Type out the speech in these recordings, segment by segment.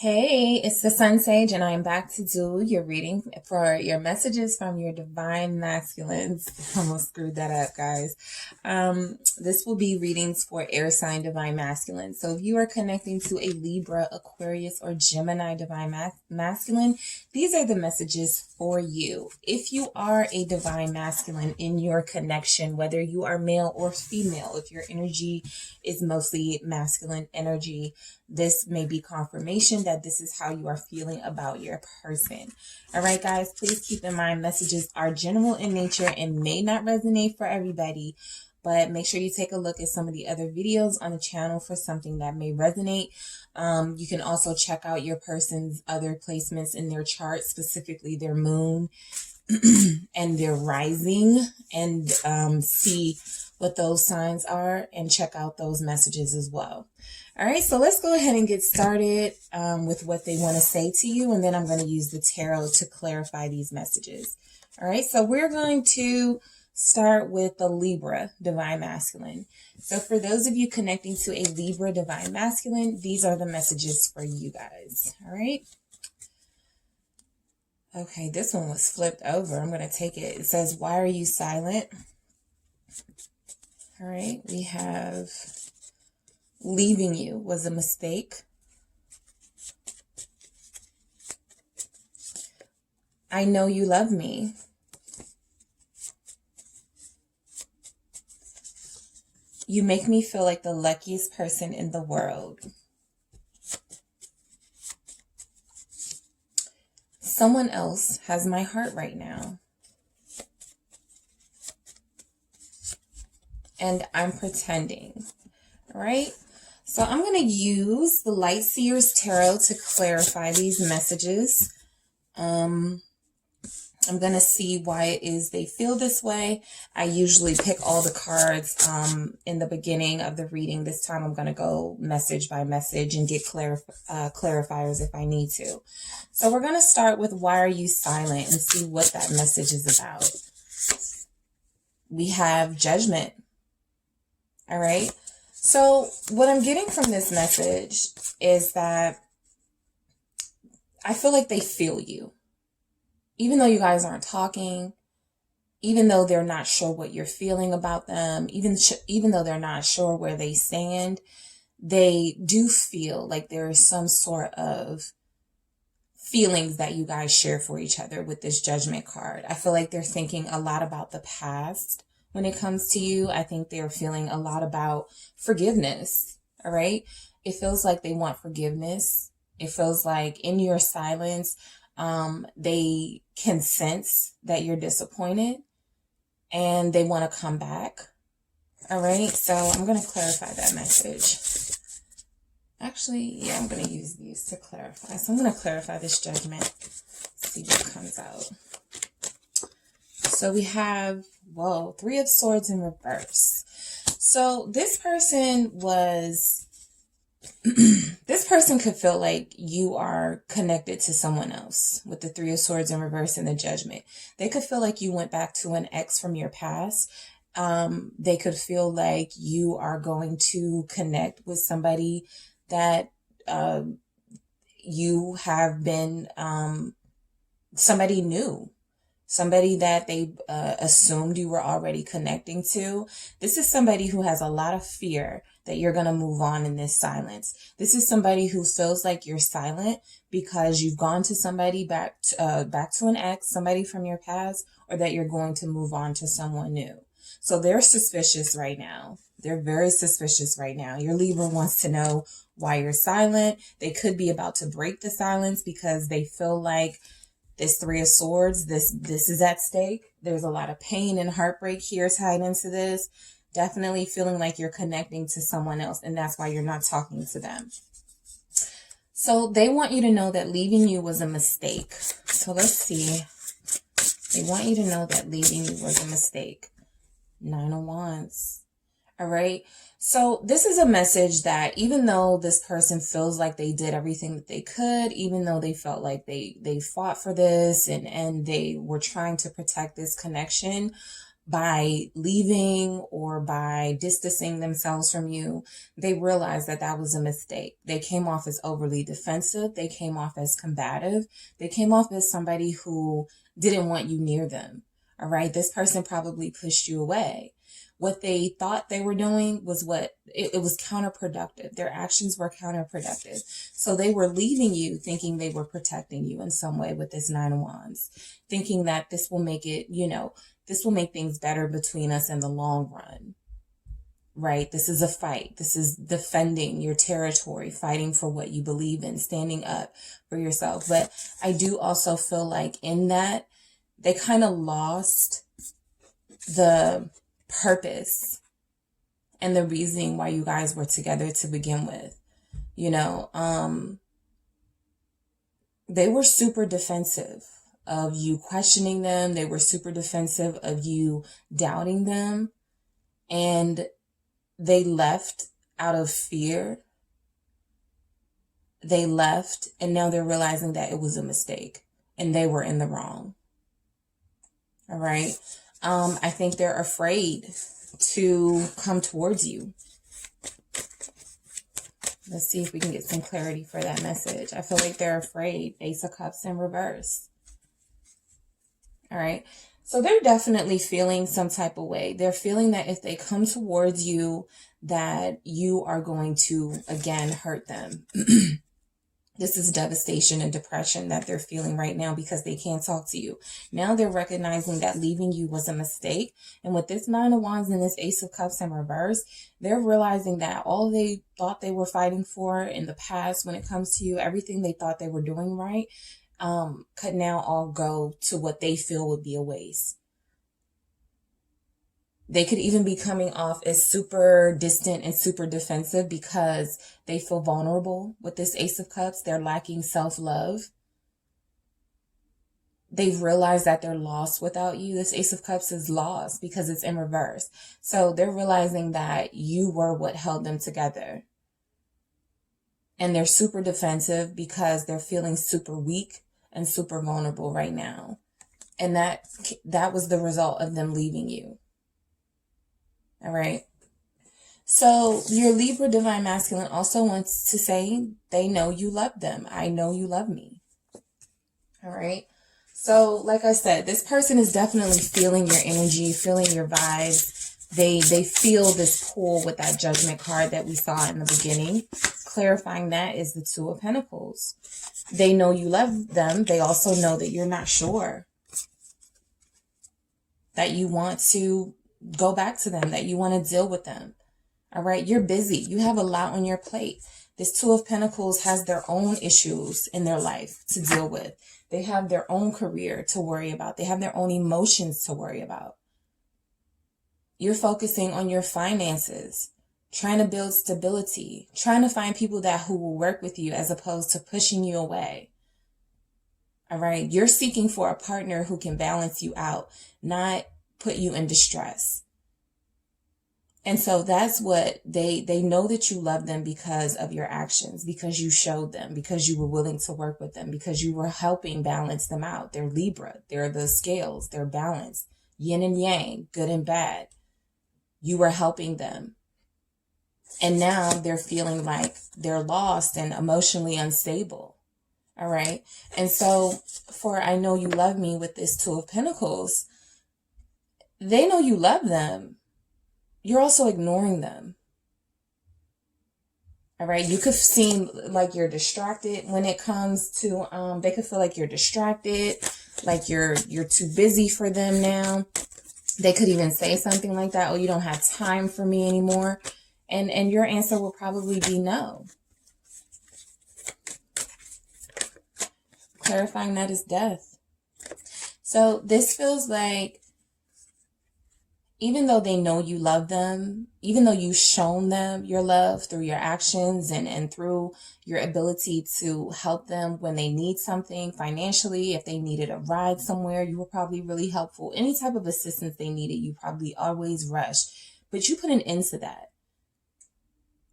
Hey, it's the Sun Sage, and I am back to do your reading for your messages from your divine masculines. Almost screwed that up, guys. This will be readings for air sign divine masculine. So if you are connecting to a Libra, Aquarius, or Gemini divine masculine, these are the messages for you. If you are a divine masculine in your connection, whether you are male or female, if your energy is mostly masculine energy, this may be confirmation that this is how you are feeling about your person. All right, guys, please keep in mind messages are general in nature and may not resonate for everybody, but make sure you take a look at some of the other videos on the channel for something that may resonate. You can also check out your person's other placements in their chart, specifically their moon and their rising, and see what those signs are and check out those messages as well. All right, so let's go ahead and get started with what they want to say to you, and then I'm going to use the tarot to clarify these messages. All right, so we're going to start with the Libra divine masculine. So for those of you connecting to a Libra divine masculine, these are the messages for you guys. All right. Okay, this one was flipped over. I'm going to take it. It says, why are you silent? All right, we have leaving you was a mistake. I know you love me. You make me feel like the luckiest person in the world. Someone else has my heart right now. And I'm pretending. All right? So I'm going to use the Light Seers Tarot to clarify these messages. I'm going to see why it is they feel this way. I usually pick all the cards in the beginning of the reading. This time I'm going to go message by message and get clarifiers if I need to. So we're going to start with why are you silent and see what that message is about. We have judgment. All right. So what I'm getting from this message is that I feel like they feel you. Even though you guys aren't talking, even though they're not sure what you're feeling about them, even though they're not sure where they stand, they do feel like there is some sort of feelings that you guys share for each other with this judgment card. I feel like they're thinking a lot about the past when it comes to you. I think they're feeling a lot about forgiveness. All right. It feels like they want forgiveness. It feels like in your silence, they can sense that you're disappointed and they want to come back. All right. So I'm going to clarify that message. Actually, yeah, I'm going to use these to clarify. So I'm going to clarify this judgment. See what comes out. So we have, whoa, 3 of Swords in reverse. So this person was, this person could feel like you are connected to someone else with the 3 of Swords in reverse and the Judgment. They could feel like you went back to an ex from your past. They could feel like you are going to connect with somebody that you have been, somebody new. Somebody that they assumed you were already connecting to. This is somebody who has a lot of fear that you're going to move on in this silence. This is somebody who feels like you're silent because you've gone to somebody back to an ex, somebody from your past, or that you're going to move on to someone new. So they're suspicious right now. They're very suspicious right now. Your Libra wants to know why you're silent. They could be about to break the silence because they feel like this 3 of Swords, this is at stake. There's a lot of pain and heartbreak here tied into this. Definitely feeling like you're connecting to someone else, and that's why you're not talking to them. So they want you to know that leaving you was a mistake. So let's see. They want you to know that leaving you was a mistake. 9 of Wands. All right. So this is a message that even though this person feels like they did everything that they could, even though they felt like they fought for this and they were trying to protect this connection, by leaving or by distancing themselves from you, they realized that that was a mistake. They came off as overly defensive. They came off as combative. They came off as somebody who didn't want you near them. All right. This person probably pushed you away. What they thought they were doing was it was counterproductive. Their actions were counterproductive. So they were leaving you thinking they were protecting you in some way with this Nine of Wands, thinking that this will make it, this will make things better between us in the long run, right? This is a fight. This is defending your territory, fighting for what you believe in, standing up for yourself. But I do also feel like in that, they kind of lost the purpose and the reasoning why you guys were together to begin with. They were super defensive of you questioning them. They were super defensive of you doubting them. And they left out of fear. They left, and now they're realizing that it was a mistake and they were in the wrong. All right. I think they're afraid to come towards you. Let's see if we can get some clarity for that message. I feel like they're afraid. Ace of Cups in reverse. All right. So they're definitely feeling some type of way. They're feeling that if they come towards you, that you are going to, again, hurt them. This is devastation and depression that they're feeling right now because they can't talk to you. Now they're recognizing that leaving you was a mistake. And with this Nine of Wands and this Ace of Cups in reverse, they're realizing that all they thought they were fighting for in the past when it comes to you, everything they thought they were doing right, could now all go to what they feel would be a waste. They could even be coming off as super distant and super defensive because they feel vulnerable with this Ace of Cups. They're lacking self-love. They've realized that they're lost without you. This Ace of Cups is lost because it's in reverse. So they're realizing that you were what held them together. And they're super defensive because they're feeling super weak and super vulnerable right now. And that was the result of them leaving you. All right. So your Libra Divine Masculine also wants to say they know you love them. I know you love me. All right. So like I said, this person is definitely feeling your energy, feeling your vibes. They feel this pull with that Judgment card that we saw in the beginning. Clarifying that is the Two of Pentacles. They know you love them. They also know that you're not sure. That you want to go back to them, that you want to deal with them. All right. You're busy. You have a lot on your plate. This Two of Pentacles has their own issues in their life to deal with. They have their own career to worry about. They have their own emotions to worry about. You're focusing on your finances, trying to build stability, trying to find people who will work with you as opposed to pushing you away. All right. You're seeking for a partner who can balance you out, not put you in distress. And so that's what they know, that you love them because of your actions, because you showed them, because you were willing to work with them, because you were helping balance them out. They're Libra. They're the scales. They're balanced. Yin and yang, good and bad. You were helping them. And now they're feeling like they're lost and emotionally unstable. All right. And so for I know you love me with this Two of Pentacles, they know you love them. You're also ignoring them. All right. You could seem like you're distracted when it comes to, they could feel like you're distracted, like you're too busy for them now. They could even say something like that. Oh, you don't have time for me anymore. And your answer will probably be no. Clarifying that is death. So this feels like, even though they know you love them, even though you've shown them your love through your actions and through your ability to help them when they need something financially, if they needed a ride somewhere, you were probably really helpful. Any type of assistance they needed, you probably always rushed. But you put an end to that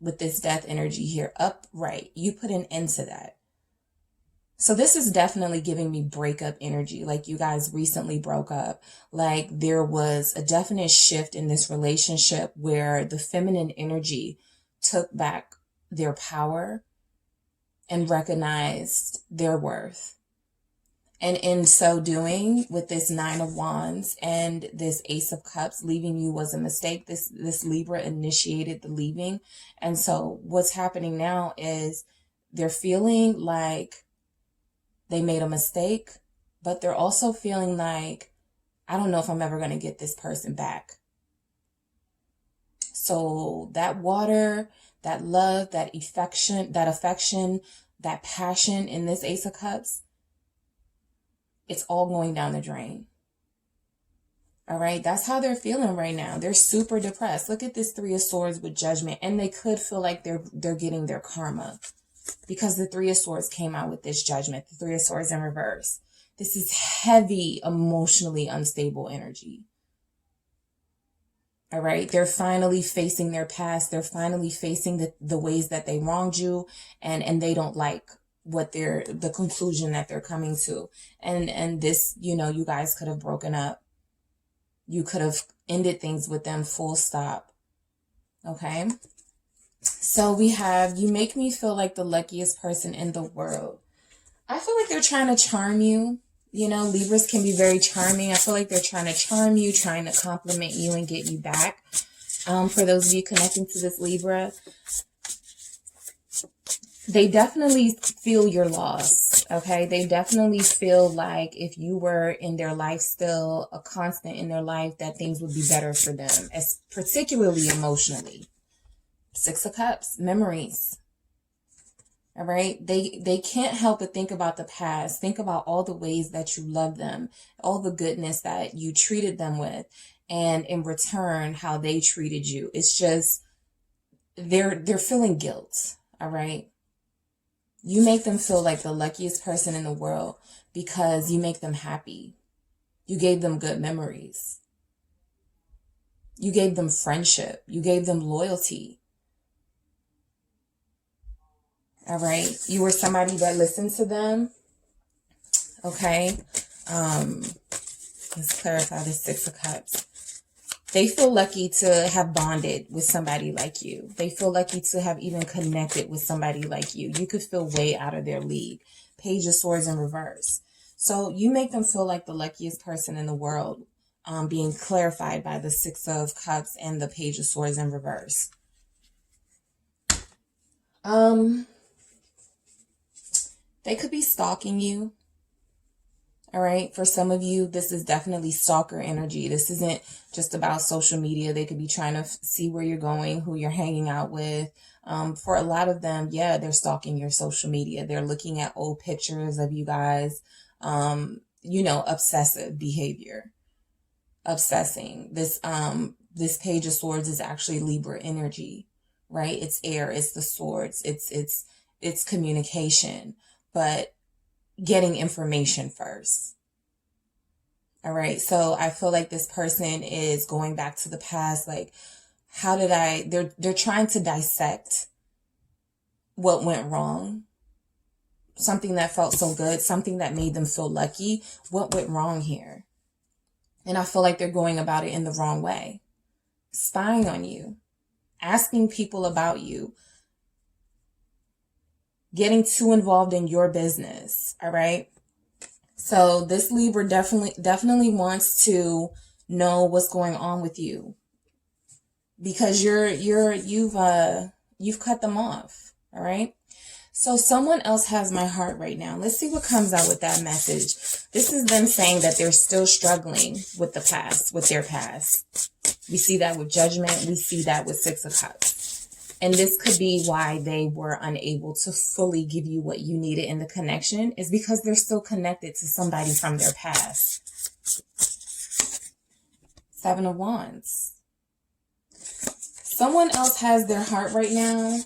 with this death energy here, upright. You put an end to that. So this is definitely giving me breakup energy, like you guys recently broke up. Like there was a definite shift in this relationship where the feminine energy took back their power and recognized their worth. And in so doing, with this Nine of Wands and this Ace of Cups, leaving you was a mistake. This Libra initiated the leaving. And so what's happening now is they're feeling like they made a mistake, but they're also feeling like, I don't know if I'm ever going to get this person back. So that water, that love, that affection, that passion in this Ace of Cups, it's all going down the drain. All right. That's how they're feeling right now. They're super depressed. Look at this Three of Swords with Judgment. And they could feel like they're getting their karma, because the Three of Swords came out with this Judgment, the Three of Swords in reverse. This is heavy, emotionally unstable energy. All right. They're finally facing their past. They're finally facing the ways that they wronged you, and they don't like what the conclusion that they're coming to. And this, you guys could have broken up. You could have ended things with them, full stop. Okay. So we have, you make me feel like the luckiest person in the world. I feel like they're trying to charm you. Libras can be very charming. I feel like they're trying to charm you, trying to compliment you and get you back. For those of you connecting to this Libra, they definitely feel your loss, okay? They definitely feel like if you were in their life, still a constant in their life, that things would be better for them, as particularly emotionally. Six of Cups, memories. All right. They can't help but think about the past. Think about all the ways that you love them, all the goodness that you treated them with, and in return, how they treated you. It's just, they're feeling guilt. All right. You make them feel like the luckiest person in the world because you make them happy. You gave them good memories. You gave them friendship. You gave them loyalty. All right. You were somebody that listened to them. Okay. Let's clarify the Six of Cups. They feel lucky to have bonded with somebody like you. They feel lucky to have even connected with somebody like you. You could feel way out of their league. Page of Swords in reverse. So you make them feel like the luckiest person in the world, being clarified by the Six of Cups and the Page of Swords in reverse. They could be stalking you. All right. For some of you, this is definitely stalker energy. This isn't just about social media. They could be trying to see where you're going, who you're hanging out with. For a lot of them, yeah, they're stalking your social media. They're looking at old pictures of you guys. Obsessive behavior, obsessing. This Page of Swords is actually Libra energy, right? It's air. It's the swords. It's communication, but getting information first. All right. So I feel like this person is going back to the past. Like, they're trying to dissect what went wrong. Something that felt so good, something that made them feel lucky. What went wrong here? And I feel like they're going about it in the wrong way. Spying on you, asking people about you, getting too involved in your business. All right. So this Libra definitely wants to know what's going on with you, because you've cut them off. All right. So someone else has my heart right now. Let's see what comes out with that message. This is them saying that they're still struggling with the past, with their past. We see that with Judgment. We see that with Six of Cups. And this could be why they were unable to fully give you what you needed in the connection, is because they're still connected to somebody from their past. Seven of Wands. Someone else has their heart right now,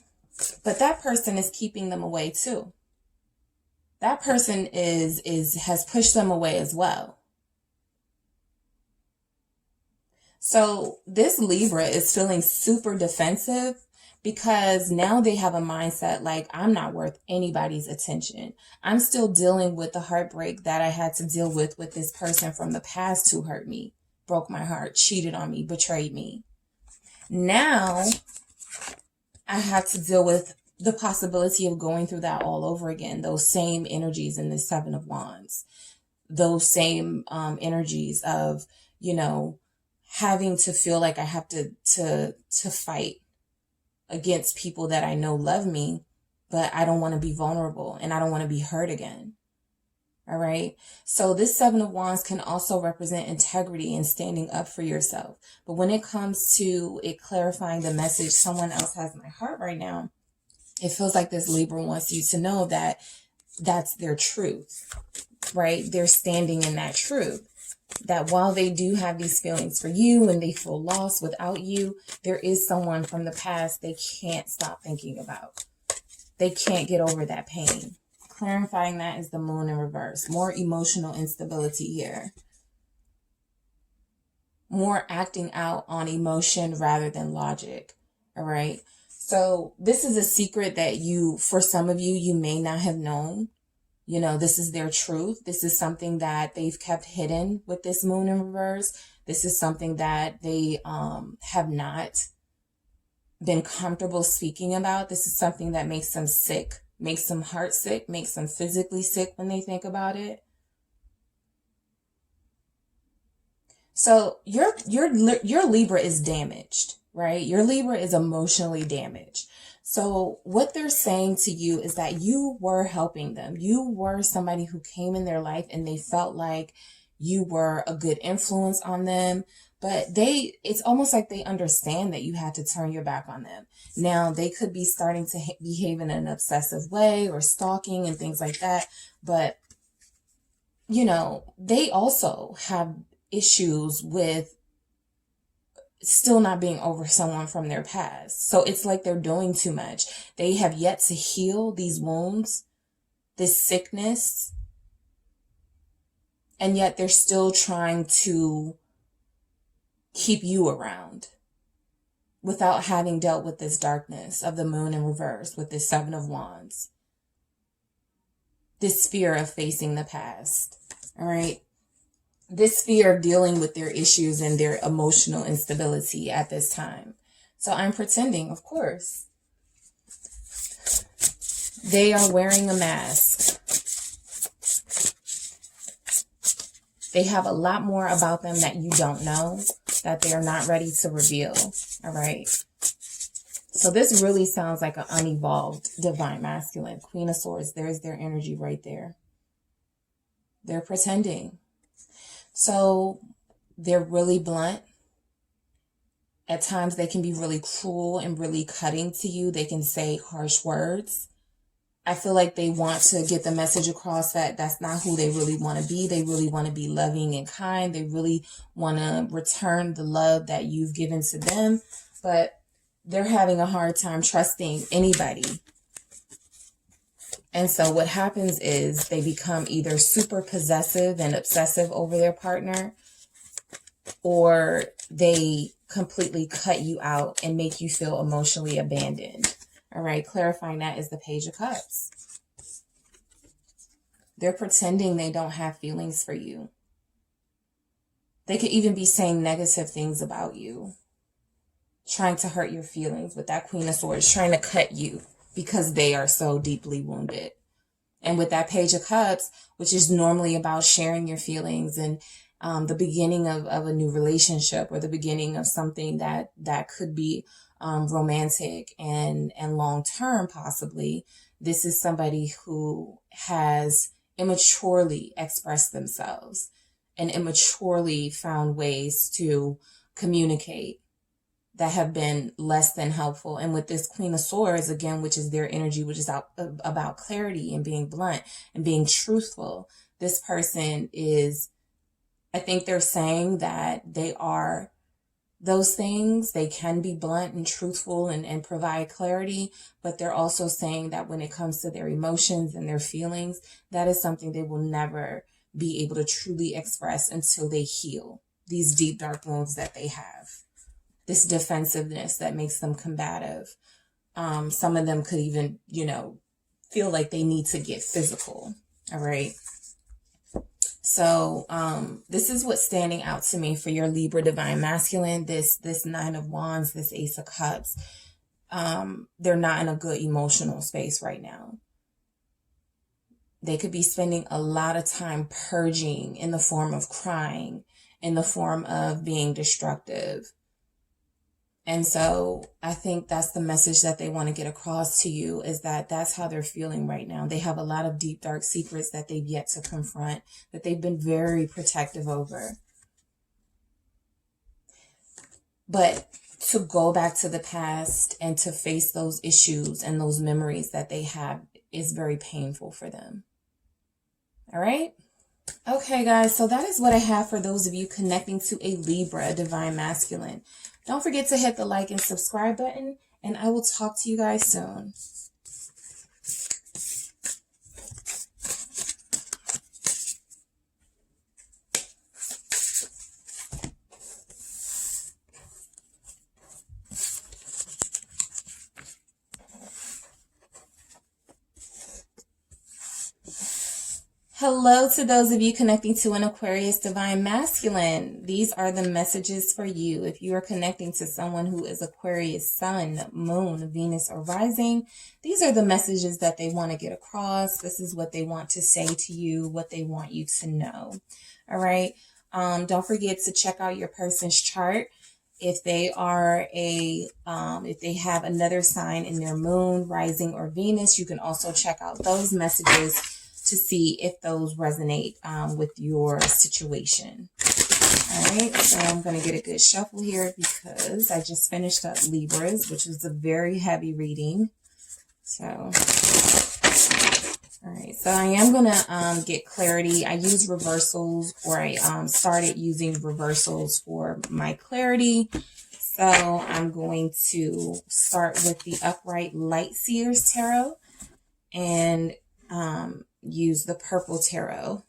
but that person is keeping them away too. That person has pushed them away as well. So this Libra is feeling super defensive, because now they have a mindset like, I'm not worth anybody's attention. I'm still dealing with the heartbreak that I had to deal with this person from the past who hurt me, broke my heart, cheated on me, betrayed me. Now I have to deal with the possibility of going through that all over again. Those same energies in the Seven of Wands, those same energies of, you know, having to feel like I have to fight against people that I know love me, but I don't want to be vulnerable and I don't want to be hurt again. All right. So this Seven of Wands can also represent integrity and standing up for yourself. But when it comes to it clarifying the message someone else has in my heart right now, it feels like this Libra wants you to know that that's their truth, right? They're standing in that truth. That while they do have these feelings for you and they feel lost without you, there is someone from the past they can't stop thinking about. They can't get over that pain. Clarifying that is the Moon in reverse. More emotional instability here. More acting out on emotion rather than logic. All right. So this is a secret that for some of you, you may not have known. You know, this is their truth. This is something that they've kept hidden with this Moon in reverse. This is something that they have not been comfortable speaking about. This is something that makes them sick, makes them heart sick, makes them physically sick when they think about it. So your Libra is damaged, right? Your Libra is emotionally damaged. So what they're saying to you is that you were helping them. You were somebody who came in their life and they felt like you were a good influence on them. But it's almost like they understand that you had to turn your back on them. Now, they could be starting to behave in an obsessive way or stalking and things like that. But, you know, they also have issues with still not being over someone from their past. So it's like they're doing too much. They have yet to heal these wounds, this sickness, and yet they're still trying to keep you around without having dealt with this darkness of the Moon in reverse, with this Seven of Wands, this fear of facing the past. All right. This fear of dealing with their issues and their emotional instability at this time. So I'm pretending, of course. They are wearing a mask. They have a lot more about them that you don't know, that they are not ready to reveal. All right. So this really sounds like an unevolved divine masculine. Queen of Swords, there's their energy right there. They're pretending. So they're really blunt. At times they can be really cruel and really cutting to you. They can say harsh words. I feel like they want to get the message across that that's not who they really want to be. They really want to be loving and kind. They really want to return the love that you've given to them. But they're having a hard time trusting anybody. And so what happens is they become either super possessive and obsessive over their partner, or they completely cut you out and make you feel emotionally abandoned. All right, clarifying that is the Page of Cups. They're pretending they don't have feelings for you. They could even be saying negative things about you, trying to hurt your feelings with that Queen of Swords, trying to cut you because they are so deeply wounded. And with that Page of Cups, which is normally about sharing your feelings and the beginning of a new relationship, or the beginning of something that could be romantic and long-term possibly, this is somebody who has immaturely expressed themselves and immaturely found ways to communicate that have been less than helpful. And with this Queen of Swords, again, which is their energy, which is about clarity and being blunt and being truthful, this person is, I think they're saying that they are those things. They can be blunt and truthful and provide clarity, but they're also saying that when it comes to their emotions and their feelings, that is something they will never be able to truly express until they heal these deep, dark wounds that they have. This defensiveness that makes them combative. Some of them could even, you know, feel like they need to get physical. All right. So this is what's standing out to me for your Libra divine masculine. This Nine of Wands, this Ace of Cups. They're not in a good emotional space right now. They could be spending a lot of time purging in the form of crying, in the form of being destructive. And so I think that's the message that they want to get across to you, is that that's how they're feeling right now. They have a lot of deep, dark secrets that they've yet to confront, that they've been very protective over. But to go back to the past and to face those issues and those memories that they have is very painful for them. All right. Okay, guys. So that is what I have for those of you connecting to a Libra divine masculine. Don't forget to hit the like and subscribe button, and I will talk to you guys soon. Hello to those of you connecting to an Aquarius divine masculine. These are the messages for you. If you are connecting to someone who is Aquarius sun, moon, Venus, or rising, these are the messages that they want to get across. This is what they want to say to you, what they want you to know. All right. Don't forget to check out your person's chart. If they are if they have another sign in their moon, rising, or Venus, you can also check out those messages to see if those resonate with your situation. All right, so I'm going to get a good shuffle here because I just finished up Libras, which was a very heavy reading. So, all right, so I am going to get clarity. I use reversals, or I started using reversals for my clarity. So I'm going to start with the Upright Light Seers Tarot and use the Purple Tarot,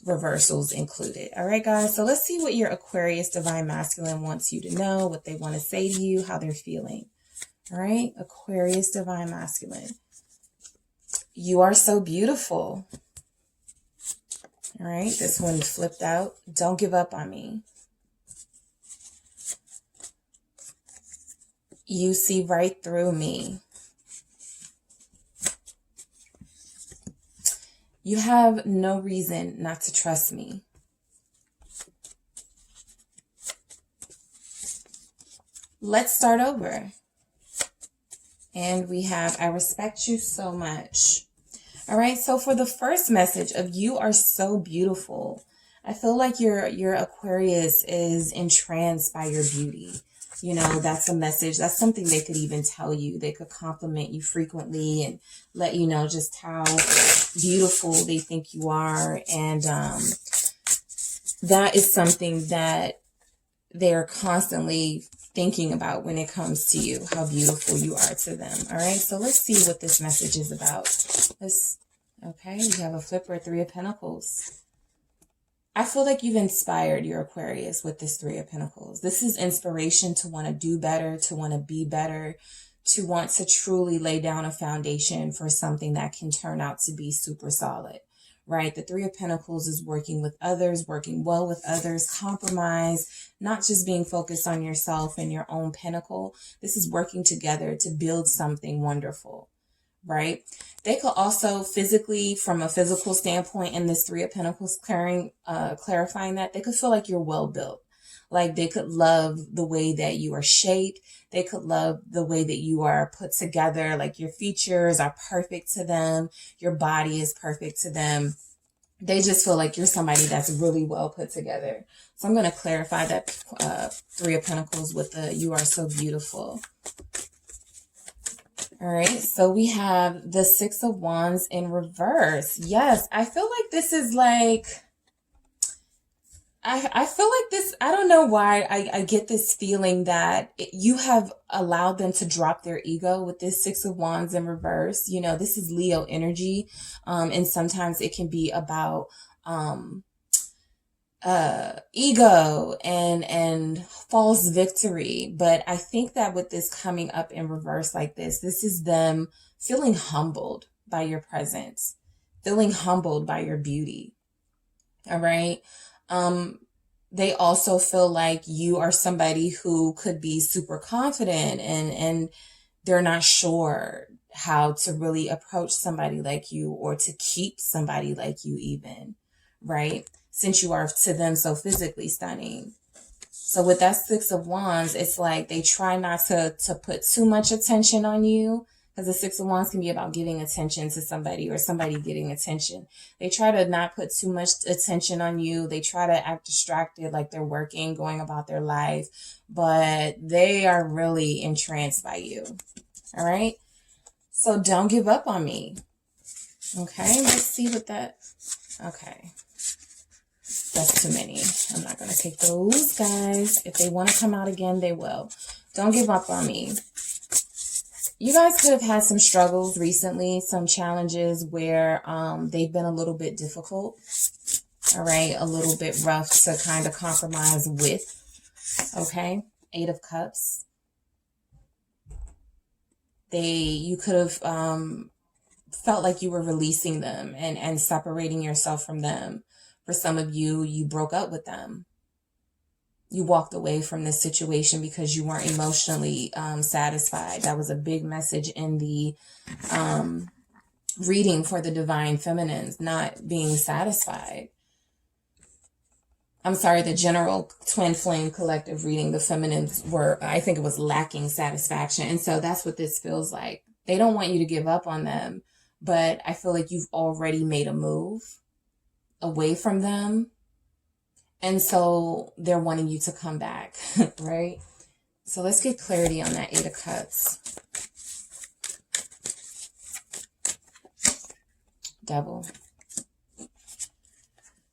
reversals included. All right, guys. So let's see what your Aquarius divine masculine wants you to know, what they want to say to you, how they're feeling. All right, Aquarius divine masculine. You are so beautiful. All right, this one flipped out. Don't give up on me. You see right through me. You have no reason not to trust me. Let's start over. And we have, I respect you so much. All right. So for the first message of you are so beautiful, I feel like your Aquarius is entranced by your beauty. You know, that's a message. That's something they could even tell you. They could compliment you frequently and let you know just how beautiful they think you are. And that is something that they're constantly thinking about when it comes to you, how beautiful you are to them. All right, so let's see what this message is about. Okay, we have a Flipper, Three of Pentacles. I feel like you've inspired your Aquarius with this Three of Pentacles. This is inspiration to want to do better, to want to be better, to want to truly lay down a foundation for something that can turn out to be super solid, right? The Three of Pentacles is working with others, working well with others, compromise, not just being focused on yourself and your own pinnacle. This is working together to build something wonderful, right? They could also physically, from a physical standpoint, in this Three of Pentacles clarifying that, they could feel like you're well built. Like they could love the way that you are shaped. They could love the way that you are put together. Like your features are perfect to them. Your body is perfect to them. They just feel like you're somebody that's really well put together. So I'm going to clarify that Three of Pentacles with the you are so beautiful. All right, so we have the Six of Wands in reverse. Yes, I feel like this is like, I feel like this, I don't know why I get this feeling that you have allowed them to drop their ego with this Six of Wands in reverse. You know, this is Leo energy, and sometimes it can be about ego and false victory. But I think that with this coming up in reverse like this is them feeling humbled by your presence, feeling humbled by your beauty. All right. They also feel like you are somebody who could be super confident and they're not sure how to really approach somebody like you or to keep somebody like you even, right? Since you are to them so physically stunning. So with that Six of Wands, it's like they try not to put too much attention on you, because the Six of Wands can be about giving attention to somebody or somebody getting attention. They try to not put too much attention on you. They try to act distracted, like they're working, going about their life, but they are really entranced by you. All right. So don't give up on me. Okay. Let's see what that. Okay. That's too many. I'm not going to take those, guys. If they want to come out again, they will. Don't give up on me. You guys could have had some struggles recently, some challenges where they've been a little bit difficult. All right. A little bit rough to kind of compromise with. Okay. 8 of Cups. You could have felt like you were releasing them and separating yourself from them. For some of you, you broke up with them. You walked away from this situation because you weren't emotionally satisfied. That was a big message in the reading for the Divine Feminines, not being satisfied. I'm sorry, the general Twin Flame Collective reading, the feminines were, I think it was lacking satisfaction. And so that's what this feels like. They don't want you to give up on them, but I feel like you've already made a move away from them. And so they're wanting you to come back, right? So let's get clarity on that 8 of Cups. Devil.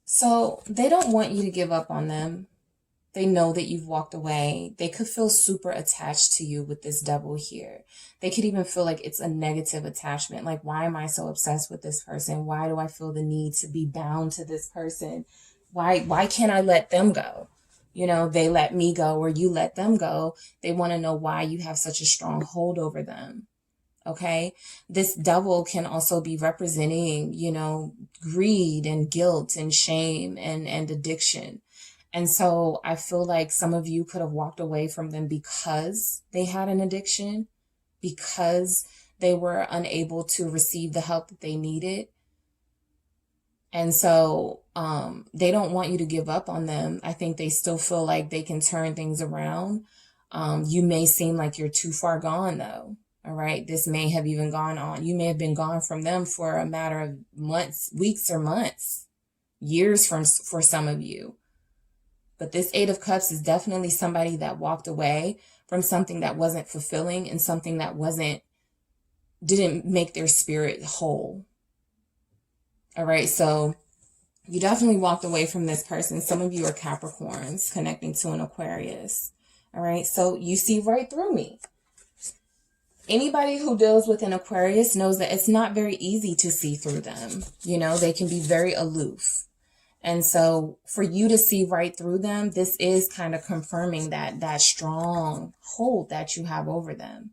So they don't want you to give up on them. They know that you've walked away. They could feel super attached to you with this Devil here. They could even feel like it's a negative attachment. Like, why am I so obsessed with this person? Why do I feel the need to be bound to this person? Why can't I let them go? You know, they let me go or you let them go. They want to know why you have such a strong hold over them. Okay. This Devil can also be representing, you know, greed and guilt and shame and addiction. And so I feel like some of you could have walked away from them because they had an addiction, because they were unable to receive the help that they needed. And so they don't want you to give up on them. I think they still feel like they can turn things around. You may seem like you're too far gone, though. All right. This may have even gone on. You may have been gone from them for a matter of months, weeks or months, years for some of you. But this 8 of Cups is definitely somebody that walked away from something that wasn't fulfilling and something that didn't make their spirit whole. All right. So you definitely walked away from this person. Some of you are Capricorns connecting to an Aquarius. All right. So you see right through me. Anybody who deals with an Aquarius knows that it's not very easy to see through them. You know, they can be very aloof. And so for you to see right through them, this is kind of confirming that strong hold that you have over them.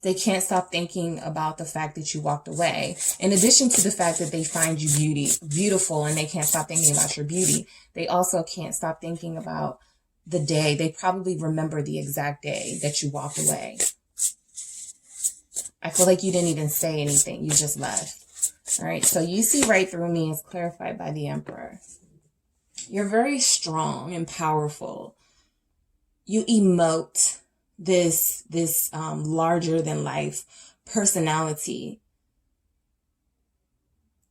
They can't stop thinking about the fact that you walked away. In addition to the fact that they find you beautiful and they can't stop thinking about your beauty, they also can't stop thinking about the day. They probably remember the exact day that you walked away. I feel like you didn't even say anything. You just left. All right. So you see right through me as clarified by the Emperor. You're very strong and powerful. You emote this larger than life personality.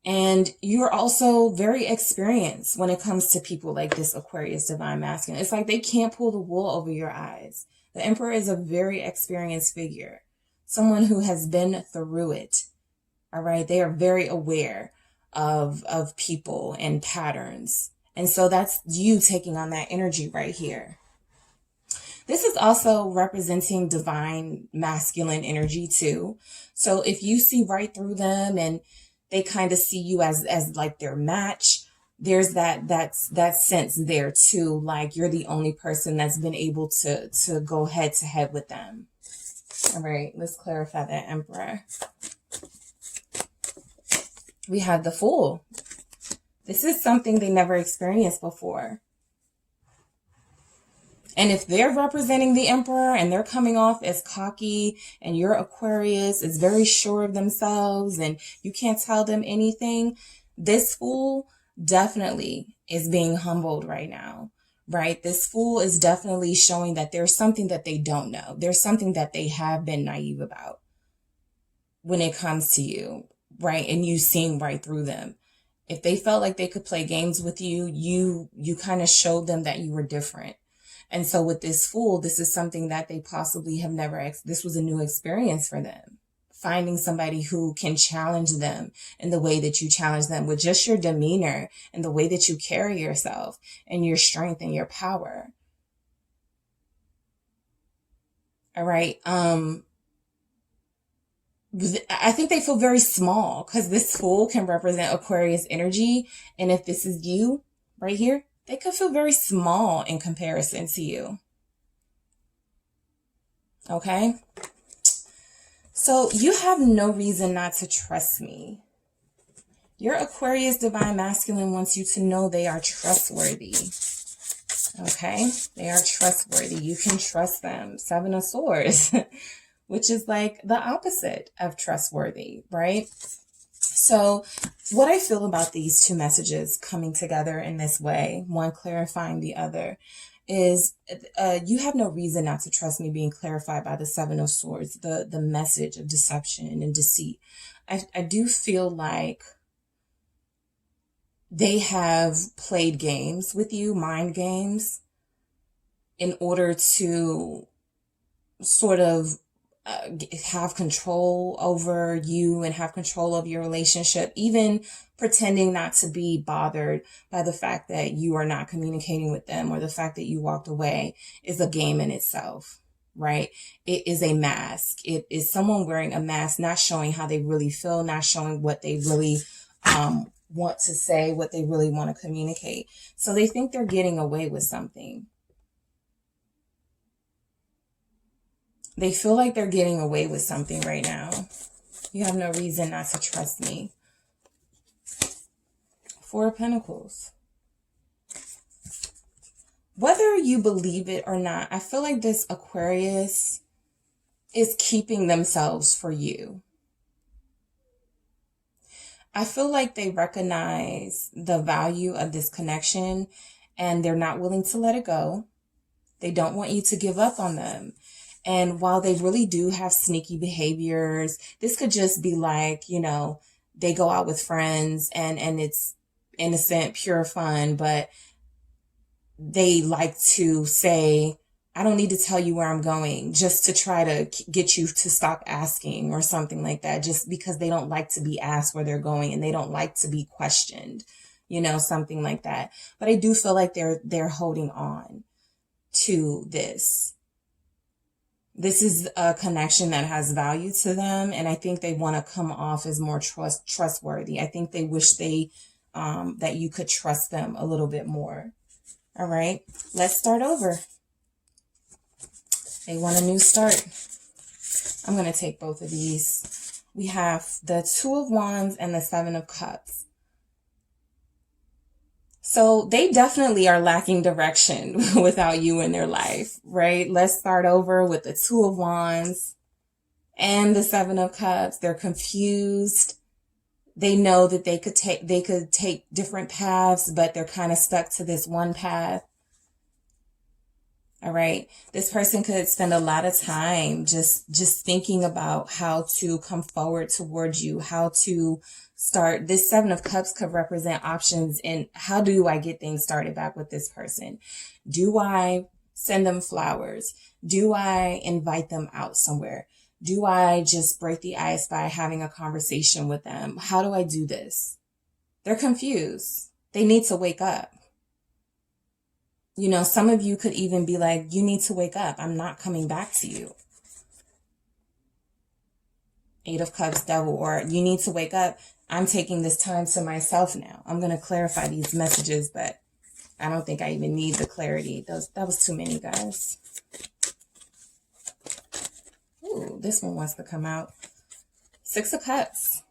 And you're also very experienced when it comes to people like this Aquarius Divine Masculine. It's like they can't pull the wool over your eyes. The Emperor is a very experienced figure. Someone who has been through it. All right. They are very aware of people and patterns. And so that's you taking on that energy right here. This is also representing divine masculine energy too. So if you see right through them and they kind of see you as like their match, there's that sense there too, like you're the only person that's been able to go head to head with them. All right, let's clarify that, Emperor. We have the Fool. This is something they never experienced before. And if they're representing the Emperor and they're coming off as cocky, and your Aquarius is very sure of themselves and you can't tell them anything, this Fool definitely is being humbled right now, right? This Fool is definitely showing that there's something that they don't know. There's something that they have been naive about when it comes to you, right? And you seeing right through them. If they felt like they could play games with you, you kind of showed them that you were different. And so with this Fool, this is something that they possibly have never, this was a new experience for them. Finding somebody who can challenge them in the way that you challenge them with just your demeanor and the way that you carry yourself and your strength and your power. All right. I think they feel very small because this Fool can represent Aquarius energy. And if this is you right here, they could feel very small in comparison to you. Okay? So you have no reason not to trust me. Your Aquarius Divine Masculine wants you to know they are trustworthy. Okay? They are trustworthy. You can trust them. 7 of Swords, which is like the opposite of trustworthy, right? So what I feel about these two messages coming together in this way, one clarifying the other, is you have no reason not to trust me being clarified by the 7 of Swords, the message of deception and deceit. I do feel like they have played games with you, mind games, in order to sort of have control over you and have control of your relationship, even pretending not to be bothered by the fact that you are not communicating with them, or the fact that you walked away is a game in itself, right? It is a mask. It is someone wearing a mask, not showing how they really feel, not showing what they really want to say, what they really want to communicate. So they think they're getting away with something. They feel like they're getting away with something right now. You have no reason not to trust me. 4 of Pentacles. Whether you believe it or not, I feel like this Aquarius is keeping themselves for you. I feel like they recognize the value of this connection and they're not willing to let it go. They don't want you to give up on them. And while they really do have sneaky behaviors, this could just be like, you know, they go out with friends and it's innocent, pure fun, but they like to say, I don't need to tell you where I'm going, just to try to get you to stop asking or something like that, just because they don't like to be asked where they're going and they don't like to be questioned, you know, something like that. But I do feel like they're holding on to this. This is a connection that has value to them, and I think they want to come off as more trustworthy. I think they wish that you could trust them a little bit more. All right, let's start over. They want a new start. I'm going to take both of these. We have the 2 of Wands and the 7 of Cups. So they definitely are lacking direction without you in their life, right? Let's start over with the 2 of Wands and the 7 of Cups. They're confused. They know that they could take different paths, but they're kind of stuck to this one path. All right. This person could spend a lot of time just thinking about how to come forward towards you, how to start. This 7 of Cups could represent options in how do I get things started back with this person? Do I send them flowers? Do I invite them out somewhere? Do I just break the ice by having a conversation with them? How do I do this? They're confused. They need to wake up. You know, some of you could even be like, you need to wake up. I'm not coming back to you. Eight of Cups, Devil, or you need to wake up. I'm taking this time to myself now. I'm going to clarify these messages, but I don't think I even need the clarity. That was too many, guys. Ooh, this one wants to come out. Six of Cups.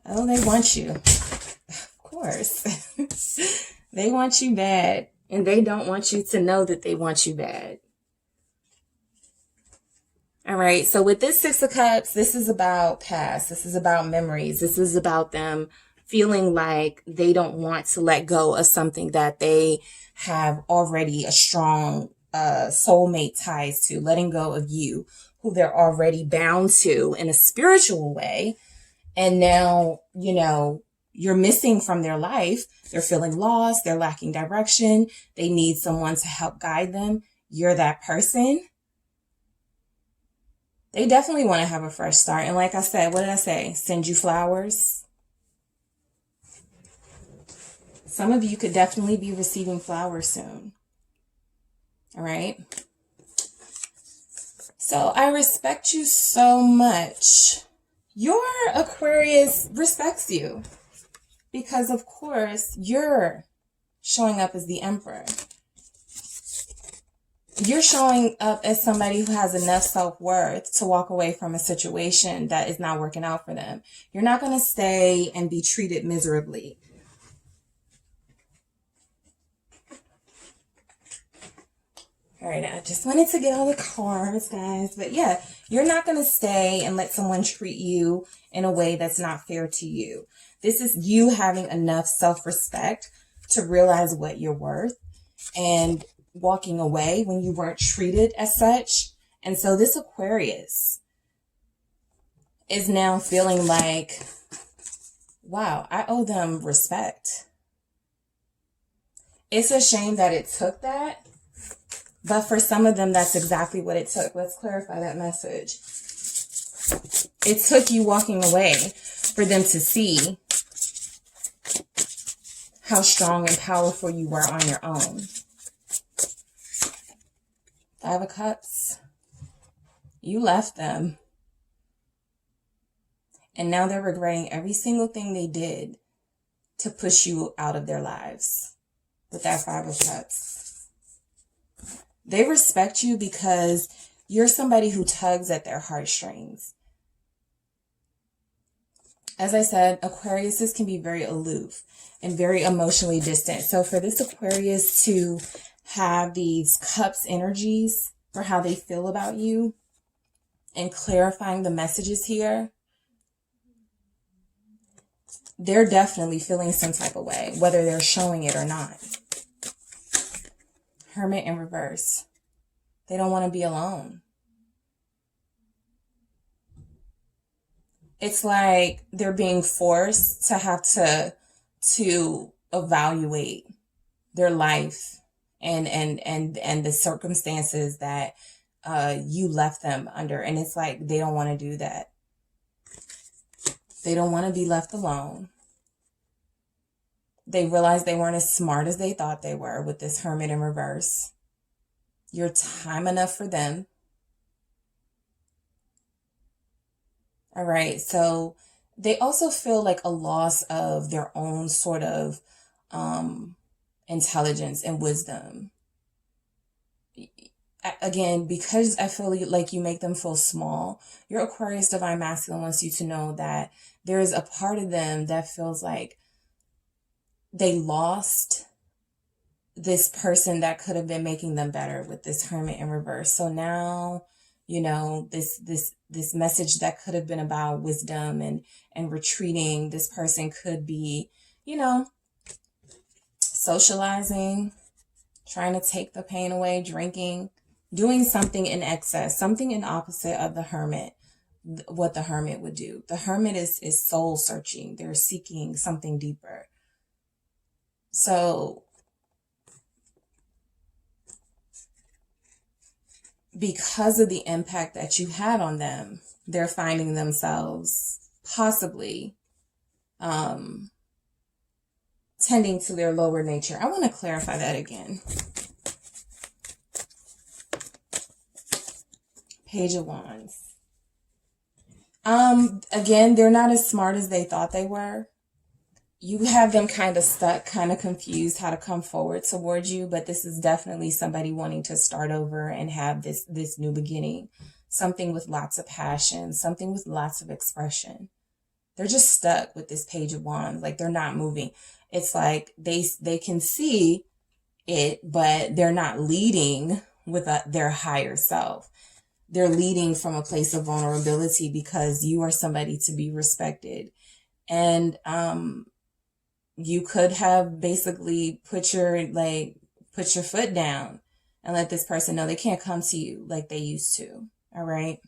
Oh, they want you. Of course. They want you bad. And they don't want you to know that they want you bad. All right, so with this Six of Cups, this is about past. This is about memories. This is about them feeling like they don't want to let go of something that they have already a strong soulmate ties to, letting go of you, who they're already bound to in a spiritual way. And now, you know, you're missing from their life. They're feeling lost. They're lacking direction. They need someone to help guide them. You're that person. They definitely want to have a fresh start. And like I said, what did I say? Send you flowers. Some of you could definitely be receiving flowers soon. All right. So I respect you so much. Your Aquarius respects you because, of course, you're showing up as the Emperor. You're showing up as somebody who has enough self-worth to walk away from a situation that is not working out for them. You're not going to stay and be treated miserably. All right, I just wanted to get all the cards, guys. But yeah, you're not going to stay and let someone treat you in a way that's not fair to you. This is you having enough self-respect to realize what you're worth and walking away when you weren't treated as such. And so this Aquarius is now feeling like, wow, I owe them respect. It's a shame that it took that. But for some of them, that's exactly what it took. Let's clarify that message. It took you walking away for them to see how strong and powerful you were on your own. Five of Cups. You left them. And now they're regretting every single thing they did to push you out of their lives with that Five of Cups. They respect you because you're somebody who tugs at their heartstrings. As I said, Aquariuses can be very aloof and very emotionally distant. So for this Aquarius to have these cups energies for how they feel about you and clarifying the messages here, they're definitely feeling some type of way, whether they're showing it or not. Hermit in reverse. They don't want to be alone. It's like they're being forced to have to evaluate their life and the circumstances that you left them under. And it's like they don't want to do that. They don't want to be left alone. They realized they weren't as smart as they thought they were with this Hermit in reverse. You're time enough for them. All right. So they also feel like a loss of their own sort of intelligence and wisdom. Again, because I feel like you make them feel small, your Aquarius Divine Masculine wants you to know that there is a part of them that feels like they lost this person that could have been making them better with this Hermit in reverse. So now, you know, this message that could have been about wisdom and retreating, this person could be, you know, socializing, trying to take the pain away, drinking, doing something in excess, something in opposite of the Hermit, what the Hermit would do. The Hermit is soul searching. They're seeking something deeper. So because of the impact that you had on them, they're finding themselves possibly tending to their lower nature. I want to clarify that again. Page of Wands. Again, they're not as smart as they thought they were. You have them kind of stuck, kind of confused how to come forward towards you, but this is definitely somebody wanting to start over and have this new beginning. Something with lots of passion, something with lots of expression. They're just stuck with this Page of Wands. Like, they're not moving. It's like they can see it, but they're not leading with their higher self. They're leading from a place of vulnerability because you are somebody to be respected. And you could have basically put your foot down and let this person know they can't come to you like they used to. All right.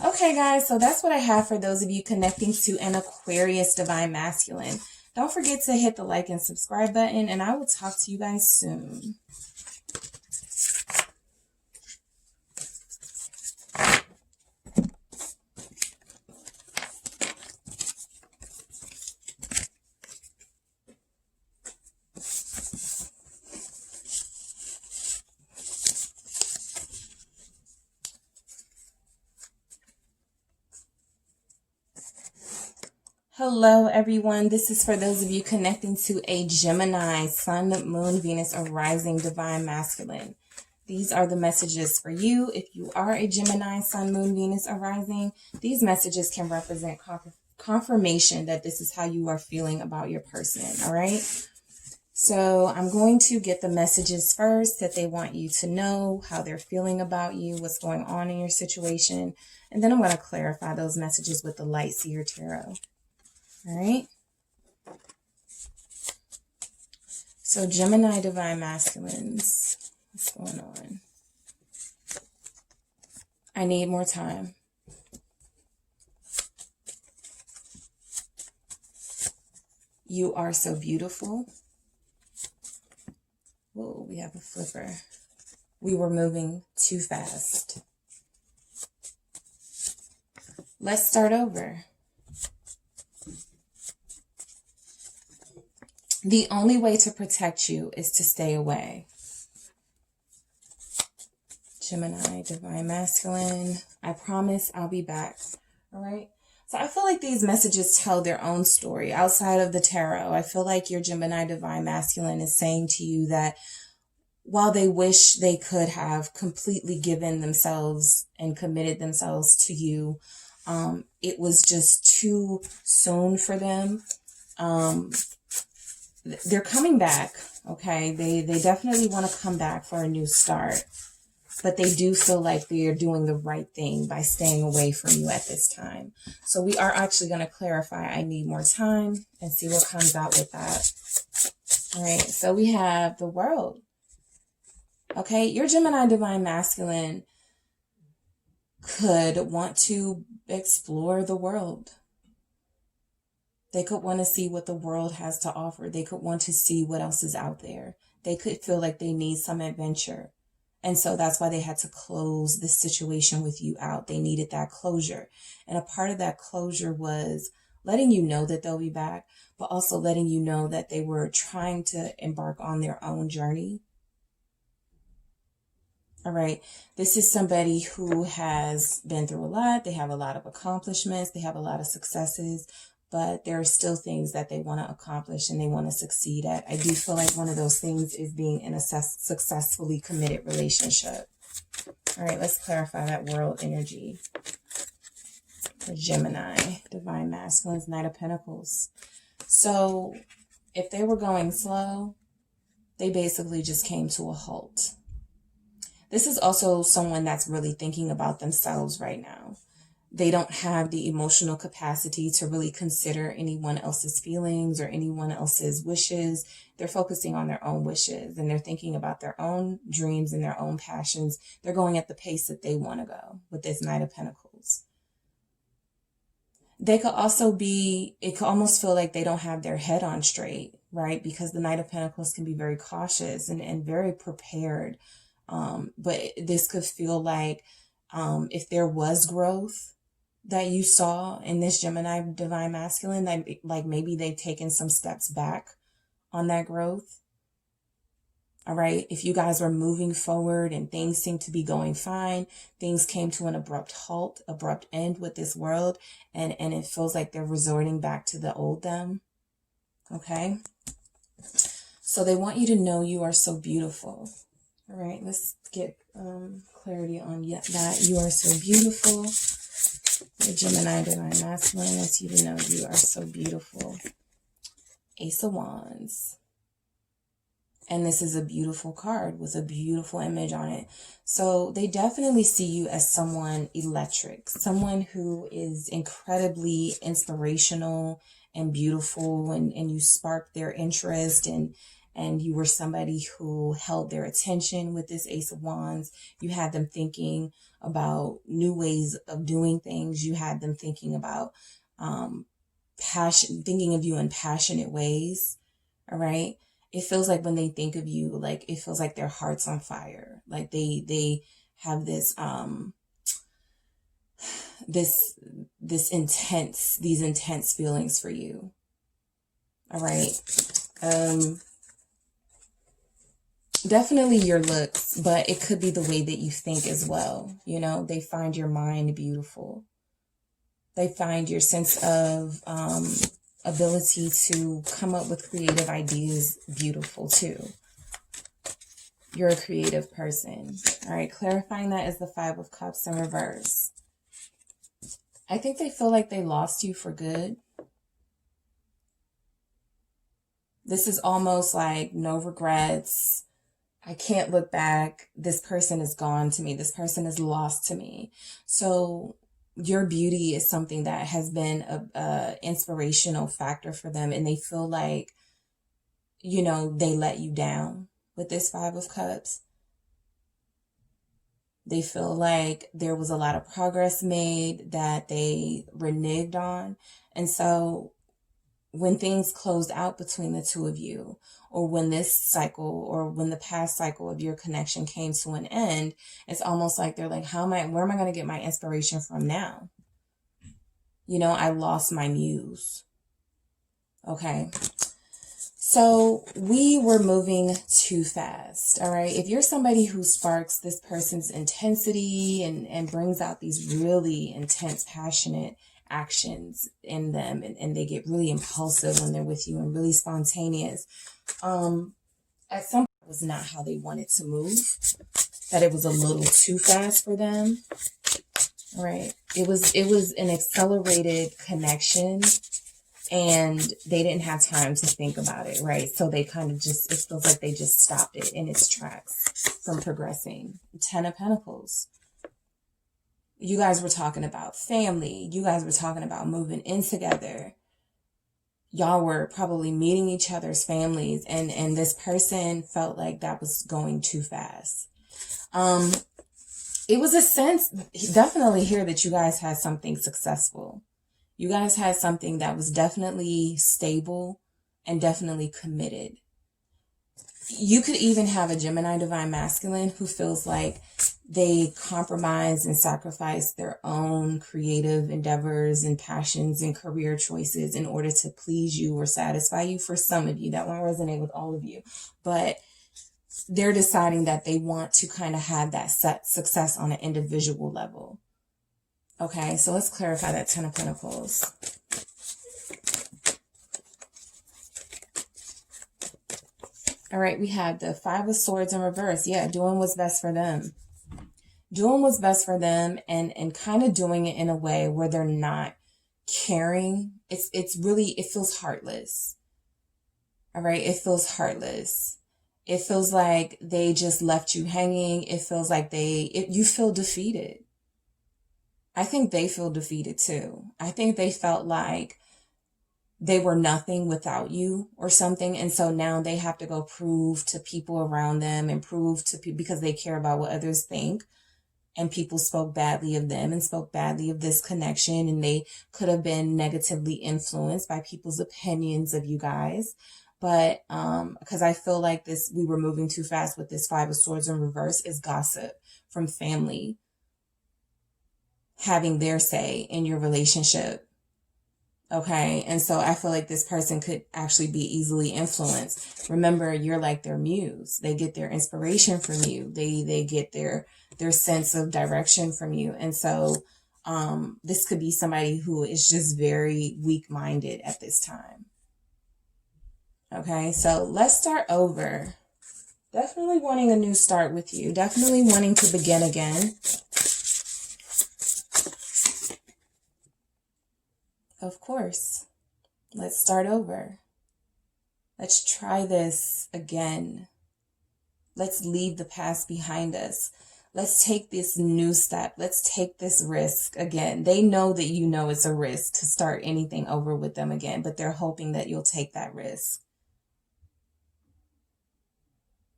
Okay, guys. So that's what I have for those of you connecting to an Aquarius divine masculine. Don't forget to hit the like and subscribe button, and I will talk to you guys soon. Hello, everyone. This is for those of you connecting to a Gemini, Sun, Moon, Venus, or Rising Divine Masculine. These are the messages for you. If you are a Gemini, Sun, Moon, Venus, or Rising, these messages can represent confirmation that this is how you are feeling about your person, all right? So I'm going to get the messages first that they want you to know, how they're feeling about you, what's going on in your situation, and then I'm going to clarify those messages with the Light Seer Tarot. All right. So Gemini divine masculines, what's going on? I need more time. You are so beautiful. Whoa, we have a flipper. We were moving too fast. Let's start over. The only way to protect you is to stay away. Gemini, divine masculine. I promise I'll be back. All right. So I feel like these messages tell their own story outside of the tarot. I feel like your Gemini divine masculine is saying to you that while they wish they could have completely given themselves and committed themselves to you, it was just too soon for them. They're coming back, okay? They definitely want to come back for a new start. But they do feel like they are doing the right thing by staying away from you at this time. So we are actually going to clarify I need more time and see what comes out with that. All right, so we have the World. Okay, your Gemini divine masculine could want to explore the world. They could want to see what the world has to offer. They could want to see what else is out there. They could feel like they need some adventure. And so that's why they had to close this situation with you out. They needed that closure. And a part of that closure was letting you know that they'll be back, but also letting you know that they were trying to embark on their own journey. All right. This is somebody who has been through a lot. They have a lot of accomplishments. They have a lot of successes. But there are still things that they want to accomplish and they want to succeed at. I do feel like one of those things is being in a successfully committed relationship. All right, let's clarify that World energy for Gemini, divine masculines, Knight of Pentacles. So if they were going slow, they basically just came to a halt. This is also someone that's really thinking about themselves right now. They don't have the emotional capacity to really consider anyone else's feelings or anyone else's wishes. They're focusing on their own wishes and they're thinking about their own dreams and their own passions. They're going at the pace that they want to go with this Knight of Pentacles. They could also be, it could almost feel like they don't have their head on straight, right? Because the Knight of Pentacles can be very cautious and very prepared. But this could feel like if there was growth that you saw in this Gemini divine masculine, like maybe they've taken some steps back on that growth. All right. If you guys were moving forward and things seem to be going fine, things came to an abrupt halt, abrupt end with this world. And it feels like they're resorting back to the old them. Okay. So they want you to know you are so beautiful. All right. Let's get clarity on that. You are so beautiful. The Gemini Divine Masculine wants you to know you are so beautiful. Ace of Wands. And this is a beautiful card with a beautiful image on it. So they definitely see you as someone electric, someone who is incredibly inspirational and beautiful, and you sparked their interest, and you were somebody who held their attention with this Ace of Wands. You had them thinking about new ways of doing things. You had them thinking about thinking of you in passionate ways. All right. It feels like when they think of you, like it feels like their heart's on fire. Like they have these intense feelings for you. All right. Definitely your looks, but it could be the way that you think as well. You know, they find your mind beautiful. They find your sense of ability to come up with creative ideas beautiful too. You're a creative person. All right, clarifying that is the Five of Cups in reverse. I think they feel like they lost you for good. This is almost like no regrets. I can't look back. This person is gone to me. This person is lost to me. So your beauty is something that has been a inspirational factor for them. And they feel like, you know, they let you down with this Five of Cups. They feel like there was a lot of progress made that they reneged on. And so when things closed out between the two of you, or when this cycle or when the past cycle of your connection came to an end, it's almost like they're like, where am I going to get my inspiration from now? You know, I lost my muse. Okay. So we were moving too fast. All right. If you're somebody who sparks this person's intensity and brings out these really intense, passionate actions in them, and they get really impulsive when they're with you and really spontaneous, at some point it was not how they wanted to move, that it was a little too fast for them. All right. It was an accelerated connection, and they didn't have time to think about it, right? So they kind of it feels like they just stopped it in its tracks from progressing. 10 of Pentacles. You guys were talking about family. You guys were talking about moving in together. Y'all were probably meeting each other's families, and this person felt like that was going too fast. It was a sense, definitely here, that you guys had something successful. You guys had something that was definitely stable and definitely committed. You could even have a Gemini Divine Masculine who feels like they compromise and sacrifice their own creative endeavors and passions and career choices in order to please you or satisfy you. For some of you, that won't resonate with all of you, but they're deciding that they want to kind of have that success on an individual level. Okay, so let's clarify that 10 of Pentacles. All right, we have the Five of Swords in reverse. Yeah, doing what's best for them. Doing what's best for them, and kind of doing it in a way where they're not caring. It's really, it feels heartless. All right, it feels heartless. It feels like they just left you hanging. It feels like you feel defeated. I think they feel defeated too. I think they felt like they were nothing without you or something. And so now they have to go prove to people around them and prove to people, because they care about what others think. And people spoke badly of them and spoke badly of this connection. And they could have been negatively influenced by people's opinions of you guys. But because I feel like we were moving too fast with this Five of Swords in reverse, is gossip from family having their say in your relationship. Okay. And so I feel like this person could actually be easily influenced. Remember, you're like their muse. They get their inspiration from you. They get their sense of direction from you. And so, this could be somebody who is just very weak-minded at this time. Okay. So let's start over. Definitely wanting a new start with you. Definitely wanting to begin again. Of course. Let's start over. Let's try this again. Let's leave the past behind us. Let's take this new step. Let's take this risk again. They know that you know it's a risk to start anything over with them again, but they're hoping that you'll take that risk.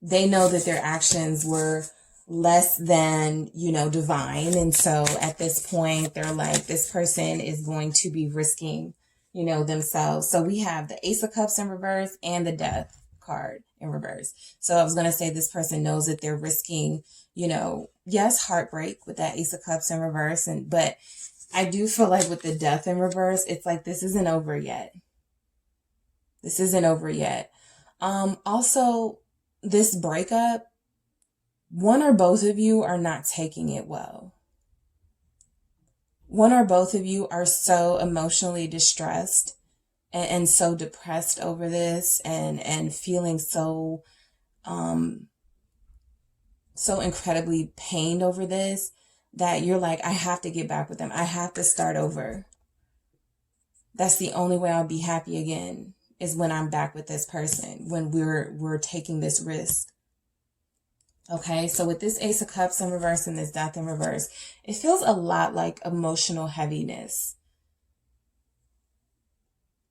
They know that their actions were less than, divine. And so at this point, they're like, this person is going to be risking, themselves. So we have the Ace of Cups in reverse and the Death card in reverse. So I was going to say this person knows that they're risking, yes, heartbreak with that Ace of Cups in reverse. But I do feel like with the Death in reverse, it's like, this isn't over yet. This isn't over yet. Also, this breakup, one or both of you are not taking it well. One or both of you are so emotionally distressed and so depressed over this and feeling so incredibly pained over this that you're like, I have to get back with them. I have to start over. That's the only way I'll be happy again, is when I'm back with this person, when we're taking this risk. Okay, so with this Ace of Cups in reverse and this Death in reverse, it feels a lot like emotional heaviness.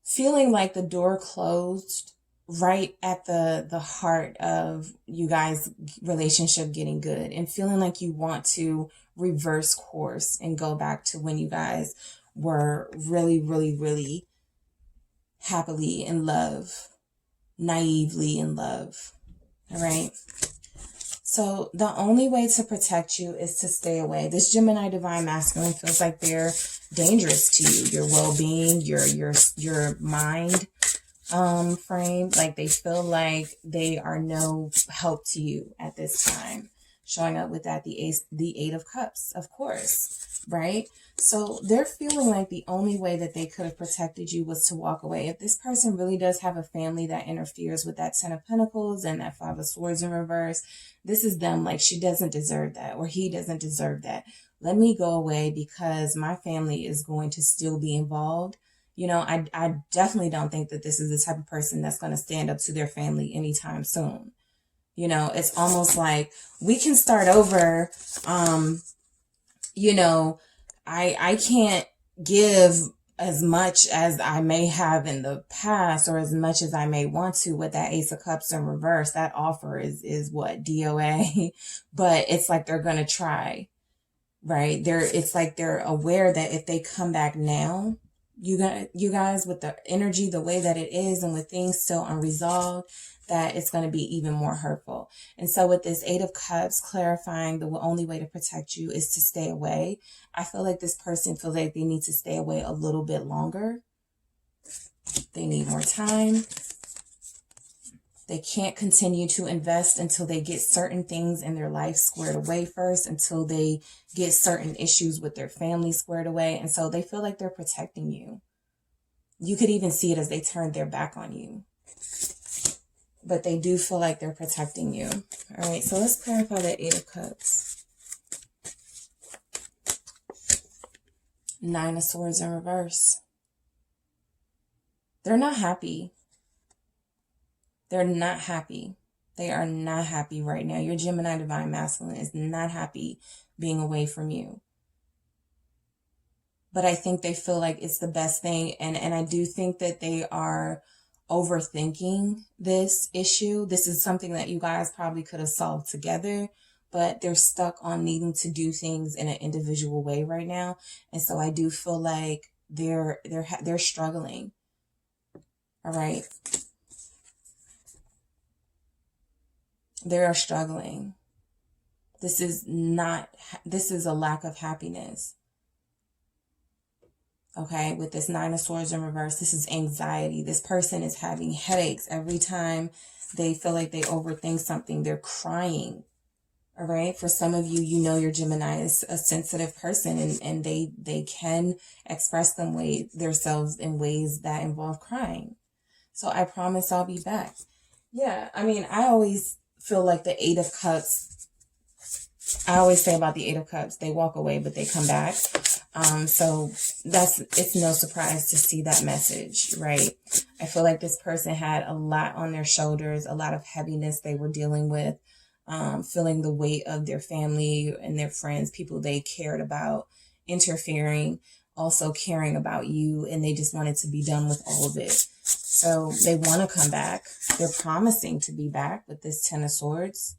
Feeling like the door closed right at the heart of you guys' relationship getting good, and feeling like you want to reverse course and go back to when you guys were really, really, really happily in love, naively in love. All right. So the only way to protect you is to stay away. This Gemini Divine Masculine feels like they're dangerous to you, your well-being, your mind frame. Like they feel like they are no help to you at this time. Showing up with that, the Eight of Cups, of course, right? So they're feeling like the only way that they could have protected you was to walk away. If this person really does have a family that interferes with that Ten of Pentacles and that Five of Swords in reverse, this is them like, she doesn't deserve that, or he doesn't deserve that. Let me go away because my family is going to still be involved. I definitely don't think that this is the type of person that's going to stand up to their family anytime soon. It's almost like we can start over. I can't give as much as I may have in the past, or as much as I may want to with that Ace of Cups in reverse. That offer is what? DOA. But it's like they're going to try, right? It's like they're aware that if they come back now, you guys, with the energy, the way that it is, and with things still unresolved, that it's going to be even more hurtful. And so with this Eight of Cups clarifying, the only way to protect you is to stay away. I feel like this person feels like they need to stay away a little bit longer. They need more time. They can't continue to invest until they get certain things in their life squared away first, until they get certain issues with their family squared away. And so they feel like they're protecting you. You could even see it as they turn their back on you. But they do feel like they're protecting you. All right, so let's clarify the Eight of Cups. Nine of Swords in reverse. They're not happy. They're not happy. They are not happy right now. Your Gemini Divine Masculine is not happy being away from you. But I think they feel like it's the best thing. And I do think that they are overthinking this issue. This is something that you guys probably could have solved together, but they're stuck on needing to do things in an individual way right now. And so I do feel like they're struggling. All right. They are struggling. This is a lack of happiness. Okay, with this Nine of Swords in reverse, this is anxiety. This person is having headaches every time they feel like they overthink something. They're crying. All right. For some of you, you know your Gemini is a sensitive person, and they can express themselves in ways that involve crying. So I promise I'll be back. Yeah, I mean, I always feel like the Eight of Cups, I always say about the Eight of Cups, they walk away, but they come back. So it's no surprise to see that message, right? I feel like this person had a lot on their shoulders, a lot of heaviness they were dealing with, feeling the weight of their family and their friends, people they cared about, interfering, also caring about you, and they just wanted to be done with all of it. So they want to come back. They're promising to be back with this Ten of Swords.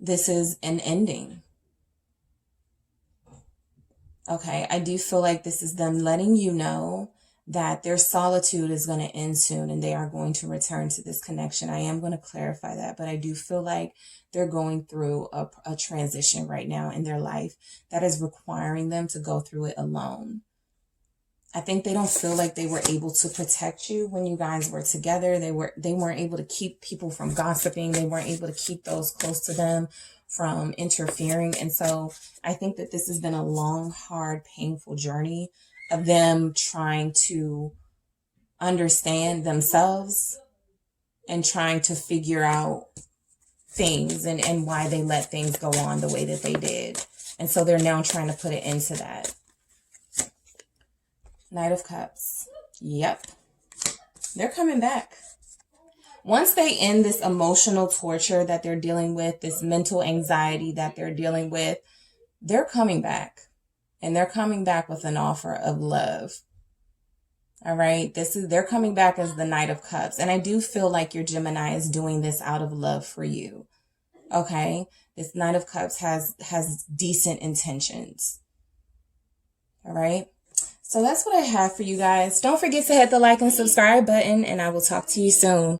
This is an ending. Okay, I do feel like this is them letting you know that their solitude is going to end soon and they are going to return to this connection. I am going to clarify that, but I do feel like they're going through a transition right now in their life that is requiring them to go through it alone. I think they don't feel like they were able to protect you when you guys were together. They weren't able to keep people from gossiping. They weren't able to keep those close to them from interfering. And so I think that this has been a long, hard, painful journey of them trying to understand themselves and trying to figure out things and why they let things go on the way that they did. And so they're now trying to put an end to that. Knight of Cups. Yep. They're coming back. Once they end this emotional torture that they're dealing with, this mental anxiety that they're dealing with, they're coming back. And they're coming back with an offer of love. All right. They're coming back as the Knight of Cups. And I do feel like your Gemini is doing this out of love for you. Okay. This Knight of Cups has decent intentions. All right. So that's what I have for you guys. Don't forget to hit the like and subscribe button, and I will talk to you soon.